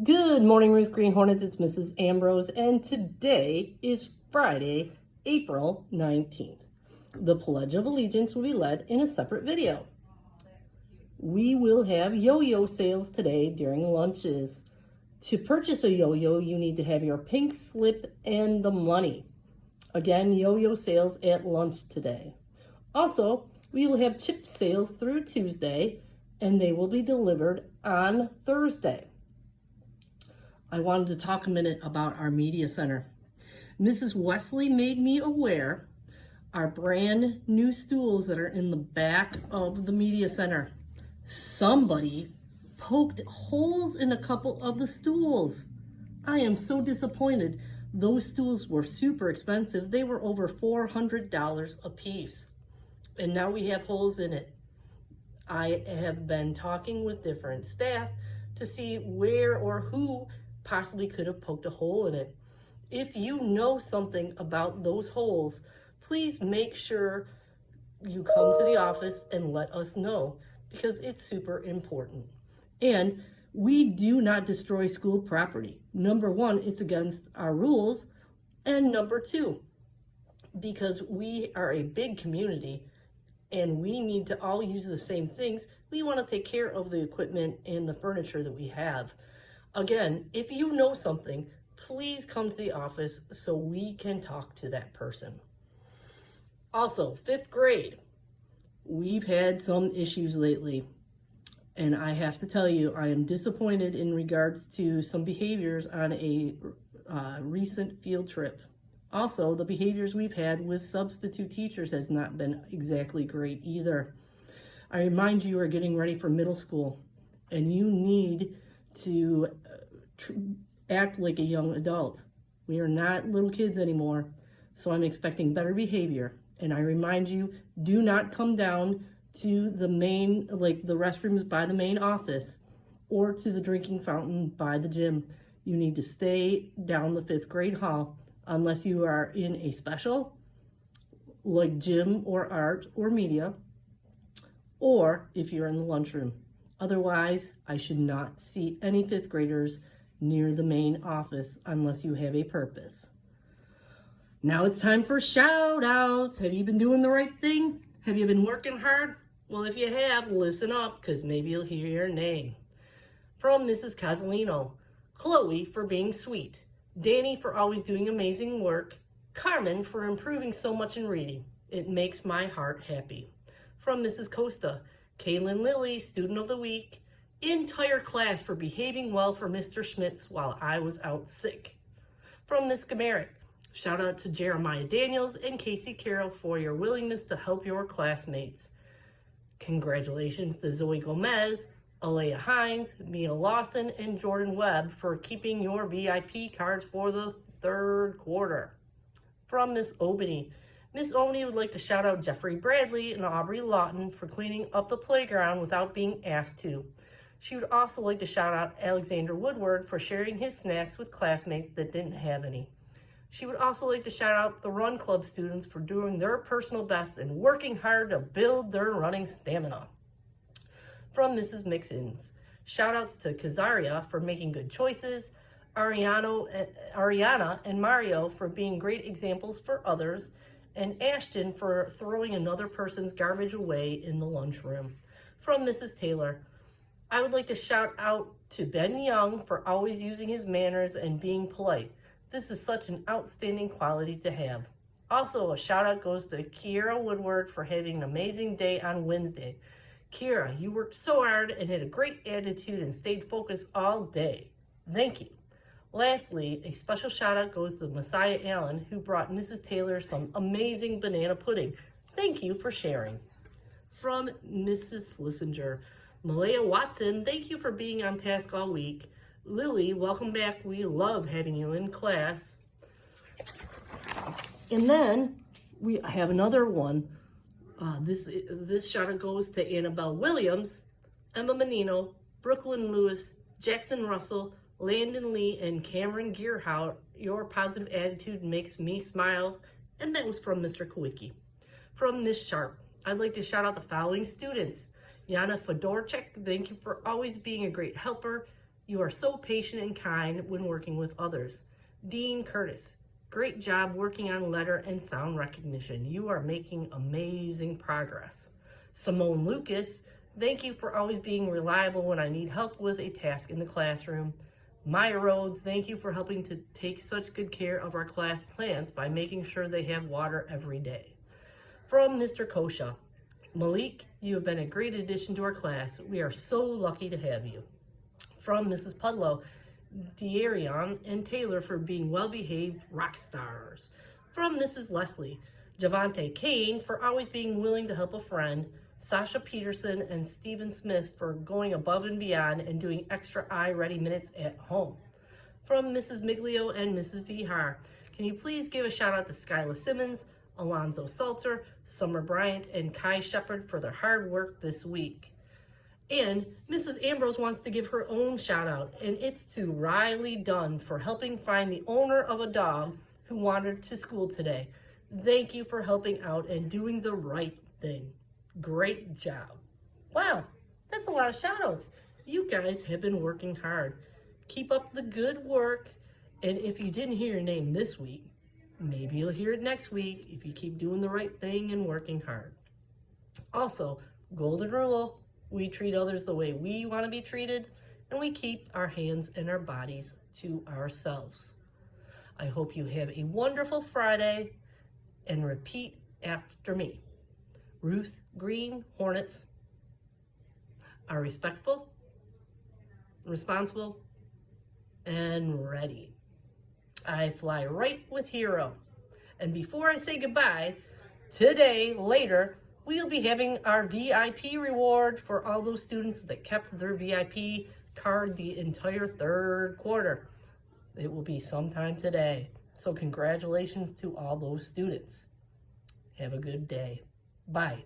Good morning, Ruth Green Hornets. It's Mrs. Ambrose, and today is Friday, April 19th. The Pledge of Allegiance will be led in a separate video. We will have yo-yo sales today during lunches. To purchase a yo-yo, you need to have your pink slip and the money. Again, yo-yo sales at lunch today. Also, we will have chip sales through Tuesday, and they will be delivered on Thursday. I wanted to talk a minute about our media center. Mrs. Wesley made me aware our brand new stools that are in the back of the media center. Somebody poked holes in a couple of the stools. I am so disappointed. Those stools were super expensive. They were over $400 a piece. And now we have holes in it. I have been talking with different staff to see where or who possibly could have poked a hole in it. If you know something about those holes, please make sure you come to the office and let us know, because it's super important. And we do not destroy school property. Number one, it's against our rules. And number two, because we are a big community and we need to all use the same things, we want to take care of the equipment and the furniture that we have. Again, if you know something, please come to the office so we can talk to that person. Also, 5th grade. We've had some issues lately, and I have to tell you, I am disappointed in regards to some behaviors on a recent field trip. Also, the behaviors we've had with substitute teachers has not been exactly great either. I remind you, are getting ready for middle school, and you need to act like a young adult. We are not little kids anymore, so I'm expecting better behavior. And I remind you, do not come down to the main, like the restrooms by the main office, or to the drinking fountain by the gym. You need to stay down the 5th grade hall unless you are in a special, like gym or art or media, or if you're in the lunchroom. Otherwise, I should not see any 5th graders near the main office unless you have a purpose. Now it's time for shout outs. Have you been doing the right thing? Have you been working hard? Well, if you have, listen up, because maybe you'll hear your name. From Mrs. Casalino, Chloe for being sweet, Danny for always doing amazing work, Carmen for improving so much in reading. It makes my heart happy. From Mrs. Costa, Kaylin Lilly, student of the week, entire class for behaving well for Mr. Schmitz while I was out sick. From Miss Gamerick, shout out to Jeremiah Daniels and Casey Carroll for your willingness to help your classmates. Congratulations to Zoe Gomez, Alea Hines, Mia Lawson, and Jordan Webb for keeping your VIP cards for the 3rd quarter. From Miss Obany, Miss Oney would like to shout out Jeffrey Bradley and Aubrey Lawton for cleaning up the playground without being asked to. She would also like to shout out Alexander Woodward for sharing his snacks with classmates that didn't have any. She would also like to shout out the Run Club students for doing their personal best and working hard to build their running stamina. From Mrs. Mixins, shout outs to Kazaria for making good choices, Ariana and Mario for being great examples for others, and Ashton for throwing another person's garbage away in the lunchroom. From Mrs. Taylor, I would like to shout out to Ben Young for always using his manners and being polite. This is such an outstanding quality to have. Also, a shout out goes to Kiera Woodward for having an amazing day on Wednesday. Kiera, you worked so hard and had a great attitude and stayed focused all day. Thank you. Lastly, a special shout out goes to Messiah Allen, who brought Mrs. Taylor some amazing banana pudding. Thank you for sharing. From Mrs. Slissinger, Malaya Watson, thank you for being on task all week. Lily, welcome back. We love having you in class. And then we have another one. This shout out goes to Annabelle Williams, Emma Menino, Brooklyn Lewis, Jackson Russell, Landon Lee, and Cameron Gearhout. Your positive attitude makes me smile. And that was from Mr. Kowicki. From Miss Sharp, I'd like to shout out the following students. Yana Fedorchek, thank you for always being a great helper. You are so patient and kind when working with others. Dean Curtis, great job working on letter and sound recognition. You are making amazing progress. Simone Lucas, thank you for always being reliable when I need help with a task in the classroom. Maya Rhodes, thank you for helping to take such good care of our class plants by making sure they have water every day. From Mr. Kosha, Malik, you have been a great addition to our class. We are so lucky to have you. From Mrs. Pudlow, Dearion and Taylor for being well-behaved rock stars. From Mrs. Leslie, Javante Kane for always being willing to help a friend. Sasha Peterson and Stephen Smith for going above and beyond and doing extra eye-ready minutes at home. From Mrs. Miglio and Mrs. Vihar, can you please give a shout out to Skyla Simmons, Alonzo Salter, Summer Bryant, and Kai Shepard for their hard work this week. And Mrs. Ambrose wants to give her own shout out, and it's to Riley Dunn for helping find the owner of a dog who wandered to school today. Thank you for helping out and doing the right thing. Great job. Wow, that's a lot of shout outs. You guys have been working hard. Keep up the good work. And if you didn't hear your name this week, maybe you'll hear it next week if you keep doing the right thing and working hard. Also, golden rule, we treat others the way we want to be treated, and we keep our hands and our bodies to ourselves. I hope you have a wonderful Friday, and repeat after me. Ruth Green Hornets are respectful, responsible, and ready. I fly right with Hero. And before I say goodbye, today, later, we'll be having our VIP reward for all those students that kept their VIP card the entire third quarter. It will be sometime today. So congratulations to all those students. Have a good day. Bye.